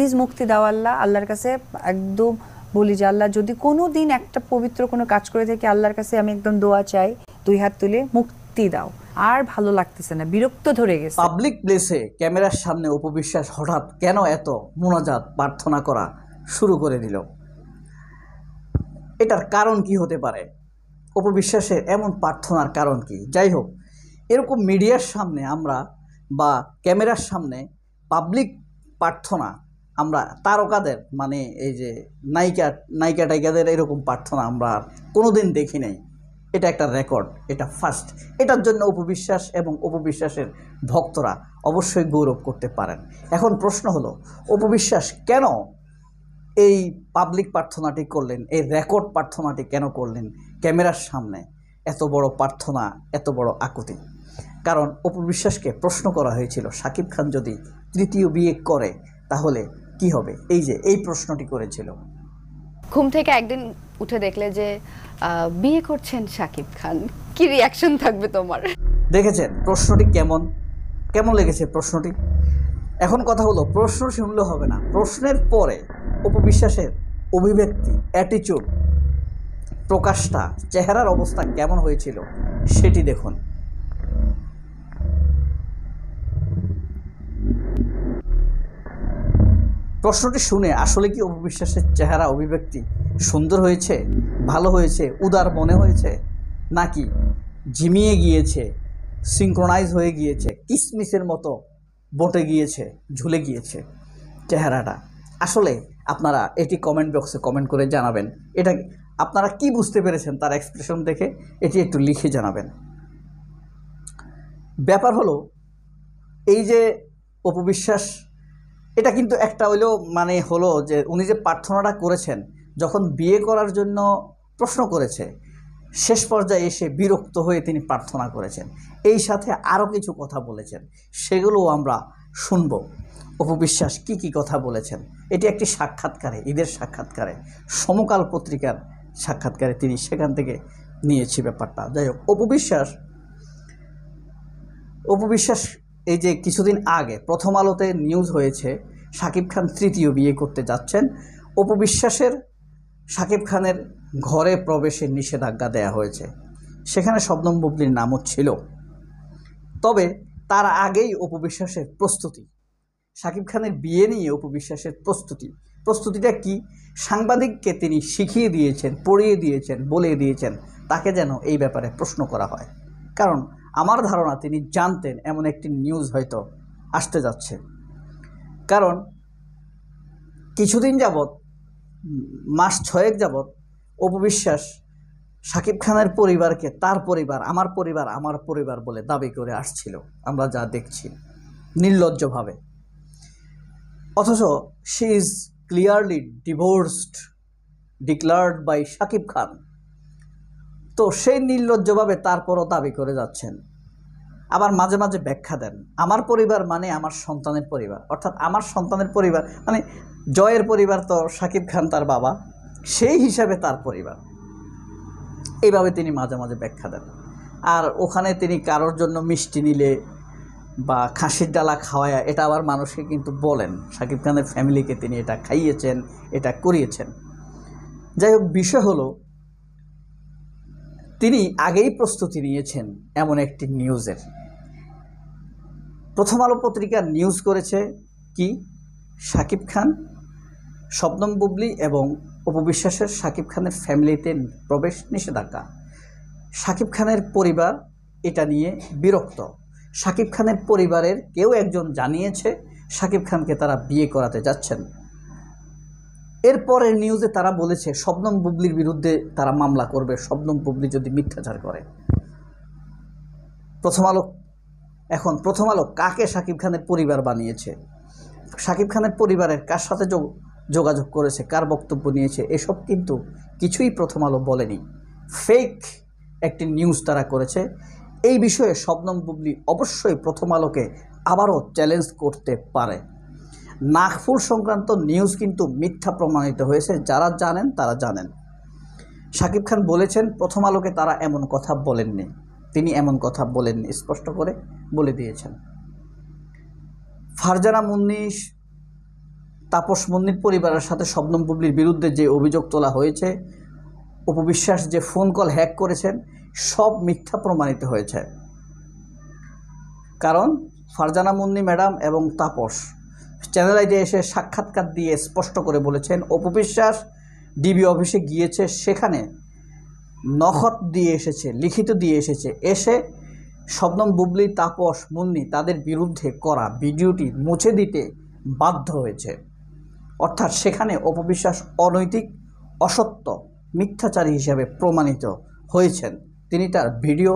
Please মুক্তি দাও আল্লাহ। আল্লাহর কাছে একদম বলি যে আল্লাহ যদি কোনো দিন একটা পবিত্র কোনো কাজ করে থেকে আল্লাহর কাছে আমি একদম দোয়া চাই, 2 হাত তুলে মুক্তি দাও। আর ভালো লাগতেছে না, বিরক্ত ধরে গেছে। পাবলিক প্লেসে ক্যামেরার সামনে অপু বিশ্বাস হঠাৎ কেন এত মোনাজাত প্রার্থনা করা শুরু করে দিল? এটার কারণ কি হতে পারে? অপু বিশ্বাসের এমন প্রার্থনার কারণ কি? যাই হোক, এরকম মিডিয়ার সামনে আমরা বা ক্যামেরার সামনে পাবলিক প্রার্থনা আমরা তারকাদের মানে এই যে নায়িকা টাইকাদের এরকম প্রার্থনা আমরা কোনোদিন দেখি নাই। এটা একটা রেকর্ড, এটা ফার্স্ট। এটার জন্য অপু বিশ্বাস এবং অপু বিশ্বাসের ভক্তরা অবশ্যই গৌরব করতে পারেন। এখন প্রশ্ন হলো, অপু বিশ্বাস কেন এই পাবলিক প্রার্থনাটি করলেন, এই রেকর্ড প্রার্থনাটি কেন করলেন ক্যামেরার সামনে? এত বড় প্রার্থনা, এত বড় আকুতি। কারণ অপু বিশ্বাসকে প্রশ্ন করা হয়েছিল, শাকিব খান যদি তৃতীয় বিয়ে করে তাহলে কি হবে? এই যে এই প্রশ্নটি করেছিল। ঘুম থেকে একদিন উঠে দেখলে যে বিয়ে করছেন শাকিব খান, কি রিয়াকশন থাকবে তোমার? দেখেছেন প্রশ্নটি কেমন লেগেছে প্রশ্নটি? এখন কথা হলো, প্রশ্ন শুনলে হবে না, প্রশ্নের পরে অপু বিশ্বাসের অভিব্যক্তি, অ্যাটিটিউড, প্রকাশটা, চেহারার অবস্থা কেমন হয়েছিল সেটি দেখুন। প্রশ্নটি শুনে আসলে কি অপু বিশ্বাসের চেহারা অভিব্যক্তি সুন্দর হয়েছে, ভালো হয়েছে, উদার মনে হয়েছে, নাকি ঝিমিয়ে গিয়েছে, সিঙ্ক্রোনাইজ হয়ে গিয়েছে, কিসমিসের মতো বটে গিয়েছে, ঝুলে গিয়েছে চেহারাটা? আসলে আপনারা এটি কমেন্ট বক্সে কমেন্ট করে জানাবেন। এটা আপনারা কি বুঝতে পেরেছেন তার এক্সপ্রেশন দেখে এটি একটু লিখে জানাবেন। ব্যাপার হলো এই যে অপু বিশ্বাস, এটা কিন্তু একটা হলো যে উনি যে প্রার্থনাটা করেছেন, যখন বিয়ে করার জন্য প্রশ্ন করেছে, শেষ পর্যায়ে এসে বিরক্ত হয়ে তিনি প্রার্থনা করেছেন। এই সাথে আরও কিছু কথা বলেছেন, সেগুলোও আমরা শুনব। অপু বিশ্বাস কী কী কথা বলেছেন, এটি একটি সাক্ষাৎকারে, ঈদের সাক্ষাৎকারে, সমকাল পত্রিকার সাক্ষাৎকারে তিনি সেখান থেকে নিয়েছি ব্যাপারটা। যাই হোক, অপু বিশ্বাস এই যে কিছুদিন আগে প্রথম আলোতে নিউজ হয়েছে শাকিব খান তৃতীয় বিয়ে করতে যাচ্ছেন। অপু বিশ্বাসের শাকিব খানের ঘরে প্রবেশের নিষেধাজ্ঞা দেয়া হয়েছে, সেখানে শবনম বুবলির নামও ছিল। তবে তার আগেই অপু বিশ্বাসের প্রস্তুতি, শাকিব খানের বিয়ে নিয়ে অপু বিশ্বাসের প্রস্তুতিটা কি? সাংবাদিককে তিনি শিখিয়ে দিয়েছেন, পড়িয়ে দিয়েছেন, বলে দিয়েছেন তাকে যেন এই ব্যাপারে প্রশ্ন করা হয়। কারণ আমার ধারণা তিনি জানতেন এমন একটি নিউজ হয়তো আসতে যাচ্ছে। কারণ কিছুদিন যাবৎ, মাস 6 যাবৎ অপু বিশ্বাস শাকিব খানের পরিবারকে তার পরিবার, আমার পরিবার বলে দাবি করে আসছিল, আমরা যা দেখছি নির্লজ্জভাবে। অথচ she is clearly divorced, declared by Shakib Khan. তো সেই নির্লজ্জভাবে তারপরও দাবি করে যাচ্ছেন। আবার মাঝে মাঝে ব্যাখ্যা দেন, আমার পরিবার মানে আমার সন্তানের পরিবার, অর্থাৎ আমার সন্তানের পরিবার মানে জয়ের পরিবার তো শাকিব খান তার বাবা, সেই হিসাবে তার পরিবার। এইভাবে তিনি মাঝে মাঝে ব্যাখ্যা দেন। আর ওখানে তিনি কারোর জন্য মিষ্টি নিলে বা খাসির ডালা খাওয়ায়, এটা আবার মানুষকে কিন্তু বলেন, শাকিব খানের ফ্যামিলিকে তিনি এটা খাইয়েছেন, এটা করিয়েছেন। যাই হোক, বিষয় হলো তিনি আগেই প্রস্তুতি নিয়েছেন এমন একটি নিউজের। প্রথম আলো পত্রিকা নিউজ করেছে কি, শাকিব খান, শবনম বুবলি এবং অপু বিশ্বাসের শাকিব খানের ফ্যামিলিতে প্রবেশ নিষেধাজ্ঞা। শাকিব খানের পরিবার এটা নিয়ে বিরক্ত। শাকিব খানের পরিবারের কেউ একজন জানিয়েছে শাকিব খানকে তারা বিয়ে করাতে যাচ্ছেন। এরপরের নিউজে তারা বলেছে শবনম বুবলির বিরুদ্ধে তারা মামলা করবে, শবনম বুবলি যদি মিথ্যাচার করে। প্রথম আলো কাকে শাকিব খানের পরিবার বানিয়েছে, শাকিব খানের পরিবারের কার সাথে যোগাযোগ করেছে, কার বক্তব্য নিয়েছে, এসব কিন্তু কিছুই প্রথম আলো বলেনি। ফেক একটি নিউজ তারা করেছে। এই বিষয়ে শবনম বুবলি অবশ্যই প্রথম আলোকে আবারও চ্যালেঞ্জ করতে পারে। নাকফুল সংক্রান্ত নিউজ কিন্তু মিথ্যা প্রমাণিত হয়েছে, যারা জানেন তারা জানেন। শাকিব খান বলেছেন প্রথম আলোকে তারা এমন কথা বলেননি, তিনি এমন কথা বলেননি, স্পষ্ট করে বলে দিয়েছেন। ফারজানা মুন্নি তাপস মন্দির পরিবারের সাথে শবনম বুবলির বিরুদ্ধে যে অভিযোগ তোলা হয়েছে, অপু বিশ্বাস যে ফোন কল হ্যাক করেছেন, সব মিথ্যা প্রমাণিত হয়েছে। কারণ ফারজানা মুন্নি ম্যাডাম এবং তাপস চ্যানেল আইডে এসে সাক্ষাৎকার দিয়ে স্পষ্ট করে বলেছেন অপু বিশ্বাস ডিবি অফিসে গিয়েছে, সেখানে নখত দিয়ে এসেছে, লিখিত দিয়ে এসেছে, এসে শবনম বুবলি, তাপস মুন্নি তাদের বিরুদ্ধে করা ভিডিওটি মুছে দিতে বাধ্য হয়েছে। অর্থাৎ সেখানে অপু বিশ্বাস অনৈতিক, অসত্য, মিথ্যাচারী হিসাবে প্রমাণিত হয়েছেন। তিনি তার ভিডিও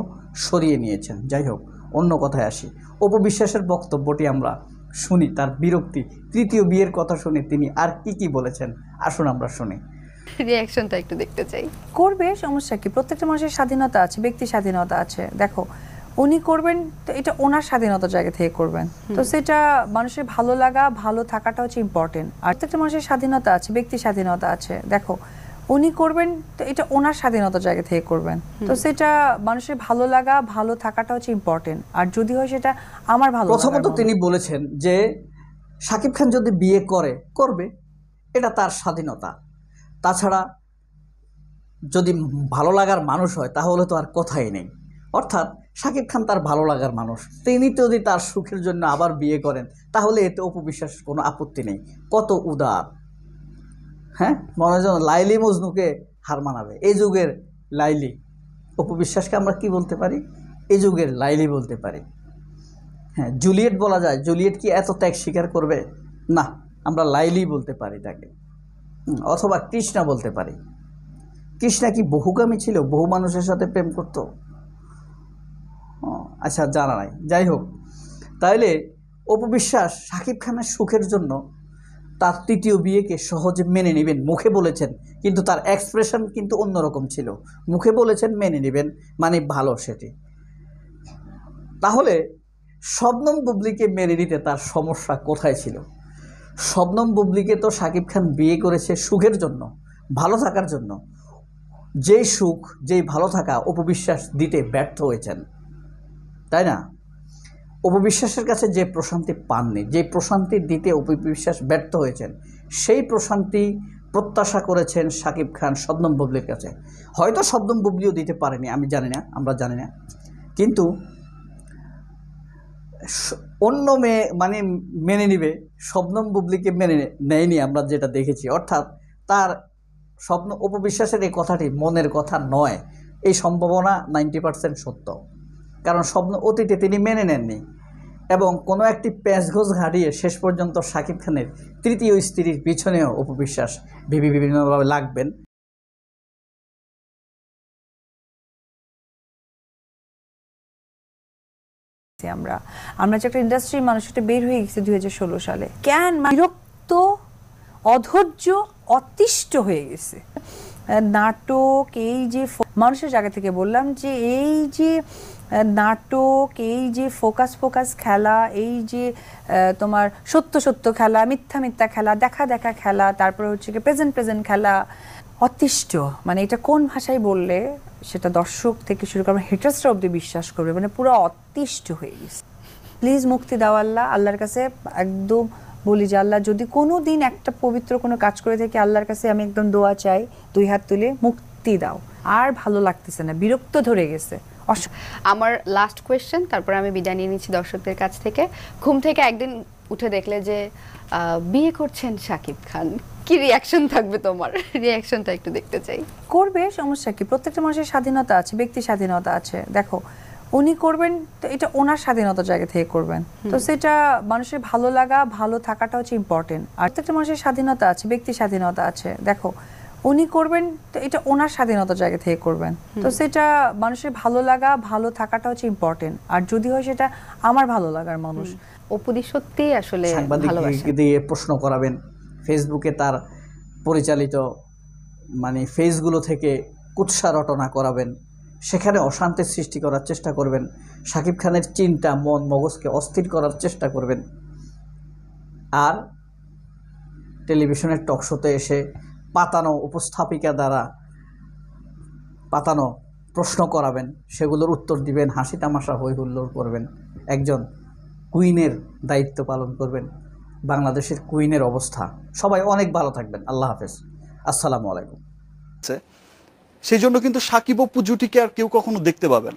সরিয়ে নিয়েছেন। যাই হোক, অন্য কথায় আসি, অপু বিশ্বাসের বক্তব্যটি আমরা শুনি, তার বিরক্তি, তৃতীয় বিয়ের কথা শুনে তিনি আর কি বলেছেন, আসুন আমরা শুনি। রিঅ্যাকশনটা একটু দেখতে চাই। করবে, সমস্যা কি? প্রত্যেকটা মানুষের স্বাধীনতা আছে, ব্যক্তি স্বাধীনতা আছে। দেখো, উনি করবেন তো এটা ওনার স্বাধীনতার জায়গা থেকে করবেন, তো সেটা মানুষের ভালো লাগা, ভালো থাকাটা হচ্ছে ইম্পর্টেন্ট। আর প্রত্যেকটা মানুষের স্বাধীনতা আছে, ব্যক্তি স্বাধীনতা আছে। দেখো, উনি করবেন তো এটা ওনার স্বাধীনতার জায়গা থেকে করবেন, তো সেটা মানুষের ভালো লাগা, ভালো থাকাটা হচ্ছে ইম্পর্টেন্ট। আর যদি হয় সেটা আমার ভালো। প্রথমত তিনি বলেছেন যে শাকিব খান যদি বিয়ে করবে, এটা তার স্বাধীনতা। তাছাড়া যদি ভালো লাগার মানুষ হয় তাহলে তো আর কথাই নেই। অর্থাৎ শাকিব খান তার ভালো লাগার মানুষ, তিনি যদি তার সুখের জন্য আবার বিয়ে করেন তাহলে এতে অপু বিশ্বাসের কোনো আপত্তি নেই। কত উদার, হ্যাঁ, মনে হয় যেন লাইলি মজনুকে হার মানাবে। এই যুগের লাইলি, অপু বিশ্বাসকে আমরা কি বলতে পারি? এই যুগের লাইলি বলতে পারি। হ্যাঁ, জুলিয়েট বলা যায়। জুলিয়েট কি এত ত্যাগ স্বীকার করবে? না, আমরা লাইলি বলতে পারি তাকে। অথবা কৃষ্ণা বলতে পারি। কৃষ্ণা কি বহুগামী ছিল? বহু মানুষের সাথে প্রেম করত? আচ্ছা, জানা নাই। যাই হোক, তাইলে অপু বিশ্বাস শাকিব খানের সুখের জন্য তার তৃতীয় বিয়েকে সহজে মেনে নেবেন, মুখে বলেছেন, কিন্তু তার এক্সপ্রেশন কিন্তু অন্যরকম ছিল। মুখে বলেছেন মেনে নেবেন, মানে ভালো সেটি। তাহলে শবনম বুবলিকে মেনে নিতে তার সমস্যা কোথায় ছিল? শবনম বুবলিকে তো শাকিব খান বিয়ে করেছে সুখের জন্য, ভালো থাকার জন্য। যেই সুখ, যেই ভালো থাকা অপু বিশ্বাস দিতে ব্যর্থ হয়েছেন, তাই না? অপু বিশ্বাসের কাছে যে প্রশান্তি পাননি, যে প্রশান্তি দিতে অপু বিশ্বাস ব্যর্থ হয়েছেন, সেই প্রশান্তি প্রত্যাশা করেছেন শাকিব খান শবনম বুবলির কাছে। হয়তো শবনম বুবলিও দিতে পারেনি, আমি জানি না, আমরা জানি না। কিন্তু অন্য মেয়ে মানে মেনে নিবে, শবনম বুবলিকে মেনে নেয়নি, আমরা যেটা দেখেছি। অর্থাৎ তার স্বপ্ন, অপু বিশ্বাসের এই কথাটি মনের কথা নয়, এই সম্ভাবনা 90% সত্য। কারণ স্বপ্ন অতীতে তিনি মেনে নেননি, এবং কোনো একটি প্যাঁচঘোষ ঘাটিয়ে শেষ পর্যন্ত শাকিব খানের তৃতীয় স্ত্রীর পিছনেও অপু বিশ্বাস বিভিন্নভাবে লাগবেন। আমরা যে একটা ইন্ডাস্ট্রির মানুষ, এটা বের হয়ে গেছে 2016 সালে। কেন বিরক্ত, অধৈর্য, অতিষ্ঠ হয়ে গেছে নাটক। এই যে মানুষের জায়গা থেকে বললাম যে এই যে নাটক, এই যে ফোকাস খেলা, এই যে তোমার সত্য খেলা, মিথ্যা খেলা, দেখা খেলা, তারপরে হচ্ছে কি প্রেজেন্ট খেলা, অতিষ্ঠ। মানে এটা কোন ভাষায় বললে সেটা দর্শক থেকে শুরু করে হেটার্সরা অব্দি বিশ্বাস করবে, মানে পুরো অতিষ্ঠ হয়ে গেছে। প্লিজ মুক্তি দাও আল্লাহ। আল্লাহর কাছে একদম বলি যে আল্লাহ, যদি কোনো দিন একটা পবিত্র কোনো কাজ করে থেকে আল্লাহর কাছে আমি একদম দোয়া চাই, 2 হাত তুলে মুক্তি দাও। আর ভালো লাগতেছে না, বিরক্ত ধরে গেছে। আমার লাস্ট কোয়েশ্চেন, তারপরে আমি বিদায় নিয়ে নিচ্ছি দর্শকদের কাছ থেকে। ঘুম থেকে একদিন উঠে দেখলে যে বিয়ে করছেন শাকিব খান, কি রিঅ্যাকশন থাকবে তোমার? রিঅ্যাকশনটা একটু দেখতে চাই। করবে, সমস্যা কি? প্রত্যেকটা মানুষের স্বাধীনতা আছে, ব্যক্তি স্বাধীনতা আছে। দেখো, উনি করবেন তো এটা ওনার স্বাধীনতার জায়গা থেকে করবেন, তো সেটা মানুষের ভালো লাগা, ভালো থাকাটা হচ্ছে ইম্পর্টেন্ট। আর প্রত্যেকটা মানুষের স্বাধীনতা আছে, ব্যক্তি স্বাধীনতা আছে। দেখো, উনি করবেন তো এটা ওনার স্বাধীনতার জায়গা থেকে করবেন, তো সেটা মানুষের ভালো লাগা, ভালো থাকাটা হচ্ছে ইম্পর্টেন্ট। আর যদি হয় সেটা আমার ভালো লাগার মানুষ। অপুদি সত্যি আসলে সাংবাদিক দিয়ে প্রশ্ন করাবেন, ফেসবুকে তার পরিচালিত মানে ফেসগুলো থেকে কুৎসা রটনা করাবেন, সেখানে অশান্তির সৃষ্টি করার চেষ্টা করবেন, শাকিব খানের চিন্তা, মন মগজকে অস্থির করার চেষ্টা করবেন। আর টেলিভিশনের টকশোতে এসে পাতানো উপস্থাপিকা দ্বারা পাতানো প্রশ্ন করাবেন, সেগুলোর উত্তর দিবেন, হাসি তামাশা হই হুল্লোড় করবেন, একজন কুইনের দায়িত্ব পালন করবেন। বাংলাদেশের কুইনের অবস্থা। সবাই অনেক ভালো থাকবেন। আল্লাহ হাফেজ। আসসালামু আলাইকুম। সেই জন্য কিন্তু সাকিব অপু জুটিকে আর কেউ কখনো দেখতে পাবে না।